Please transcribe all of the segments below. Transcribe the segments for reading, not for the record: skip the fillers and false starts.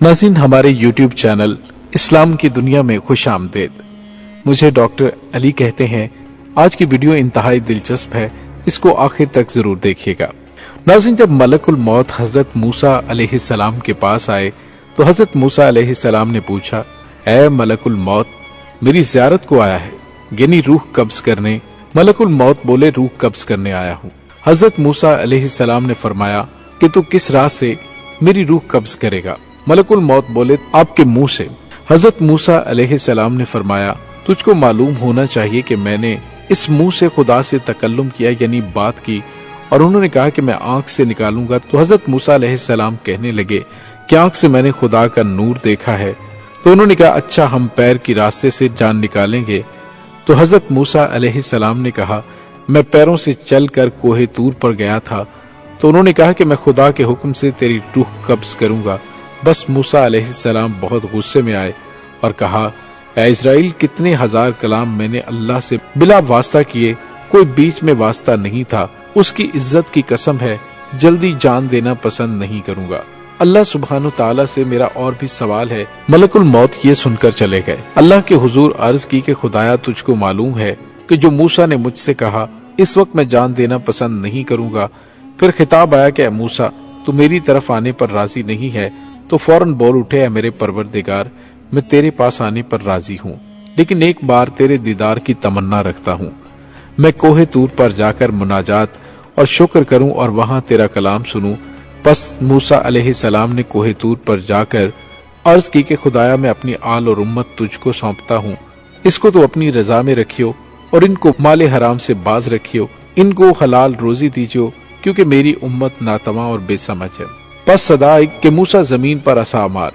ناظرین، ہمارے YouTube channel اسلام کی دنیا میں خوش آمدید۔ مجھے ڈاکٹر علی کہتے ہیں۔ آج کی ویڈیو انتہائی دلچسپ ہے، اس کو آخر تک ضرور دیکھیے گا۔ ناظرین، جب ملک الموت حضرت موسیٰ علیہ السلام کے پاس آئے تو حضرت موسیٰ علیہ السلام نے پوچھا، اے ملک الموت، میری زیارت کو آیا ہے یعنی روح قبض کرنے؟ ملک الموت بولے، روح قبض کرنے آیا ہوں۔ حضرت موسیٰ علیہ السلام نے فرمایا کہ تو کس راہ سے میری روح قبض کرے گا؟ ملک الموت بولے، آپ کے منہ سے۔ حضرت موسیٰ علیہ السلام نے فرمایا، تجھ کو معلوم ہونا چاہیے کہ میں نے اس منہ سے خدا سے تکلم کیا یعنی بات کی، اور انہوں نے کہا کہ میں آنکھ سے نکالوں گا۔ تو حضرت موسیٰ علیہ السلام کہنے لگے کہ آنکھ سے میں نے خدا کا نور دیکھا ہے۔ تو انہوں نے کہا، اچھا ہم پیر کی راستے سے جان نکالیں گے۔ تو حضرت موسیٰ علیہ السلام نے کہا، میں پیروں سے چل کر کوہ طور پر گیا تھا۔ تو انہوں نے کہا کہ میں خدا کے حکم سے تیری روح قبض کروں گا۔ بس موسیٰ علیہ السلام بہت غصے میں آئے اور کہا، اے اسرائیل، کتنے ہزار کلام میں نے اللہ سے بلا واسطہ کیے، کوئی بیچ میں واسطہ نہیں تھا۔ اس کی عزت کی قسم ہے، جلدی جان دینا پسند نہیں کروں گا۔ اللہ سبحانہ تعالیٰ سے میرا اور بھی سوال ہے۔ ملک الموت یہ سن کر چلے گئے۔ اللہ کے حضور عرض کی کہ خدایا، تجھ کو معلوم ہے کہ جو موسیٰ نے مجھ سے کہا اس وقت میں جان دینا پسند نہیں کروں گا۔ پھر خطاب آیا کہ اے موسیٰ، تو میری طرف آنے پر راضی نہیں ہے؟ تو فوراً بول اٹھے، اے میرے پروردگار، میں تیرے پاس آنے پر راضی ہوں، لیکن ایک بار تیرے دیدار کی تمنا رکھتا ہوں۔ میں کوہ طور پر جا کر مناجات اور شکر کروں اور وہاں تیرا کلام سنوں۔ پس موسیٰ علیہ السلام نے کوہ طور پر جا کر عرض کی کہ خدایا، میں اپنی آل اور امت تجھ کو سونپتا ہوں، اس کو تو اپنی رضا میں رکھیو اور ان کو مال حرام سے باز رکھیو، ان کو حلال روزی دیجیو، کیونکہ میری امت ناتواں اور بے سمجھ ہے۔ پس صدا آئی کہ موسیٰ زمین پر عصا مار۔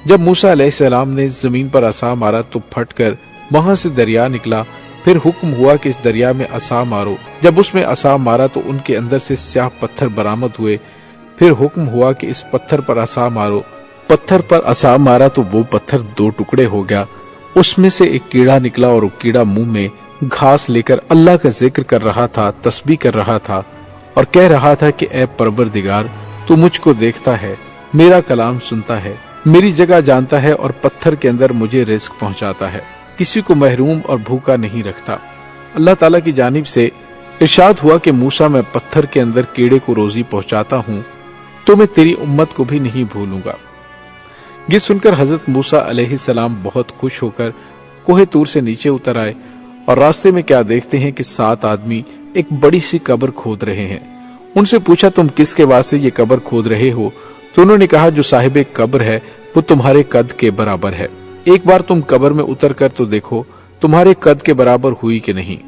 جب موسیٰ علیہ السلام نے زمین پر عصا مارا تو پھٹ کر وہاں سے دریا نکلا۔ پھر حکم ہوا کہ اس دریا میں عصا مارو۔ جب اس میں عصا مارا تو ان کے اندر سے سیاہ پتھر برآمد ہوئے۔ پھر حکم ہوا کہ اس پتھر پر عصا مارو۔ پتھر پر عصا مارا تو وہ پتھر دو ٹکڑے ہو گیا۔ اس میں سے ایک کیڑا نکلا اور وہ کیڑا منہ میں گھاس لے کر اللہ کا ذکر کر رہا تھا، تسبیح کر رہا تھا اور کہہ رہا تھا کہ اے پروردگار، تو مجھ کو دیکھتا ہے، میرا کلام سنتا ہے، میری جگہ جانتا ہے اور پتھر کے اندر مجھے رزق پہنچاتا ہے، کسی کو محروم اور بھوکا نہیں رکھتا۔ اللہ تعالیٰ کی جانب سے ارشاد ہوا کہ موسیٰ، میں پتھر کے اندر کیڑے کو روزی پہنچاتا ہوں تو میں تیری امت کو بھی نہیں بھولوں گا۔ یہ سن کر حضرت موسیٰ علیہ السلام بہت خوش ہو کر کوہ طور سے نیچے اتر آئے، اور راستے میں کیا دیکھتے ہیں کہ 7 آدمی ایک بڑی سی قبر کھود رہے ہیں۔ ان سے پوچھا، تم کس کے واسطے یہ قبر کھود رہے ہو؟ تو انہوں نے کہا، جو صاحب قبر ہے وہ تمہارے قد کے برابر ہے، ایک بار تم قبر میں اتر کر تو دیکھو تمہارے قد کے برابر ہوئی کہ نہیں۔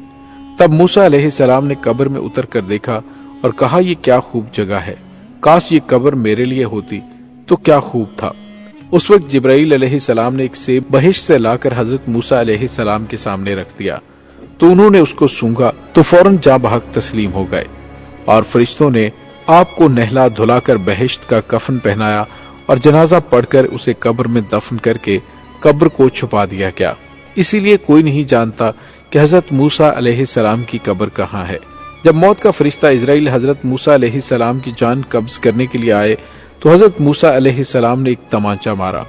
تب موسیٰ علیہ السلام نے قبر میں اتر کر دیکھا اور کہا، یہ کیا خوب جگہ ہے، کاش یہ قبر میرے لیے ہوتی تو کیا خوب تھا۔ اس وقت جبرائیل علیہ السلام نے ایک سیب بہشت سے لا کر حضرت موسیٰ علیہ السلام کے سامنے رکھ دیا، تو انہوں نے اس کو سونگا تو فوراً جاں بحق تسلیم ہو گئے، اور فرشتوں نے آپ کو نہلا دھلا کر بہشت کا کفن پہنایا اور جنازہ پڑھ کر اسے قبر میں دفن کر کے قبر کو چھپا دیا گیا۔ اسی لیے کوئی نہیں جانتا کہ حضرت موسیٰ علیہ السلام کی قبر کہاں ہے۔ جب موت کا فرشتہ اسرائیل حضرت موسیٰ علیہ السلام کی جان قبض کرنے کے لیے آئے تو حضرت موسیٰ علیہ السلام نے ایک تمانچہ مارا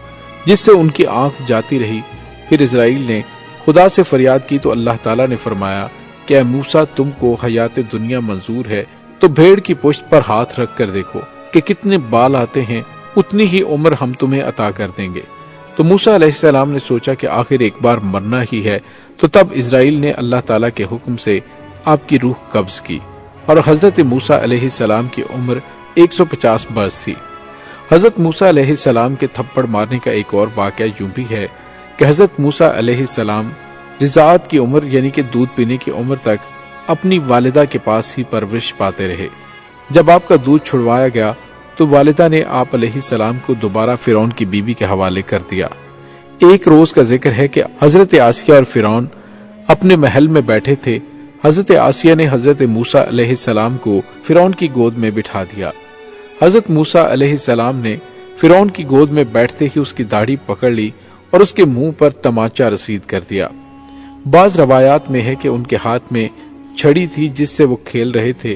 جس سے ان کی آنکھ جاتی رہی۔ پھر اسرائیل نے خدا سے فریاد کی تو اللہ تعالیٰ نے فرمایا کہ اے موسیٰ، تم کو حیات دنیا منظور ہے تو بھیڑ کی پشت پر ہاتھ رکھ کر دیکھو کہ کتنے بال آتے ہیں، اتنی ہی عمر ہم تمہیں عطا کر دیں گے۔ تو موسیٰ علیہ السلام نے سوچا کہ آخر ایک بار مرنا ہی ہے، تو تب اسرائیل نے اللہ تعالیٰ کے حکم سے آپ کی روح قبض کی، اور حضرت موسیٰ علیہ السلام کی عمر 150 برس تھی۔ حضرت موسیٰ علیہ السلام کے تھپڑ مارنے کا ایک اور واقعہ یوں بھی ہے کہ حضرت موسیٰ علیہ السلام رضاعت کی عمر یعنی کہ دودھ پینے کی عمر تک اپنی والدہ کے پاس ہی پرورش پاتے رہے۔ جب آپ کا دودھ چھڑوایا گیا تو والدہ نے آپ علیہ السلام کو دوبارہ فرعون کی بیوی کے حوالے کر دیا۔ ایک روز کا ذکر ہے کہ حضرت آسیہ اور فرعون اپنے محل میں بیٹھے تھے۔ حضرت آسیہ نے حضرت موسیٰ علیہ السلام کو فرعون کی گود میں بٹھا دیا۔ حضرت موسیٰ علیہ السلام نے فرعون کی گود میں بیٹھتے ہی اس کی داڑھی پکڑ لی اور اس کے منہ پر تمانچہ رسید کر دیا۔ بعض روایات میں ہے کہ ان کے ہاتھ میں چھڑی تھی جس سے وہ کھیل رہے تھے۔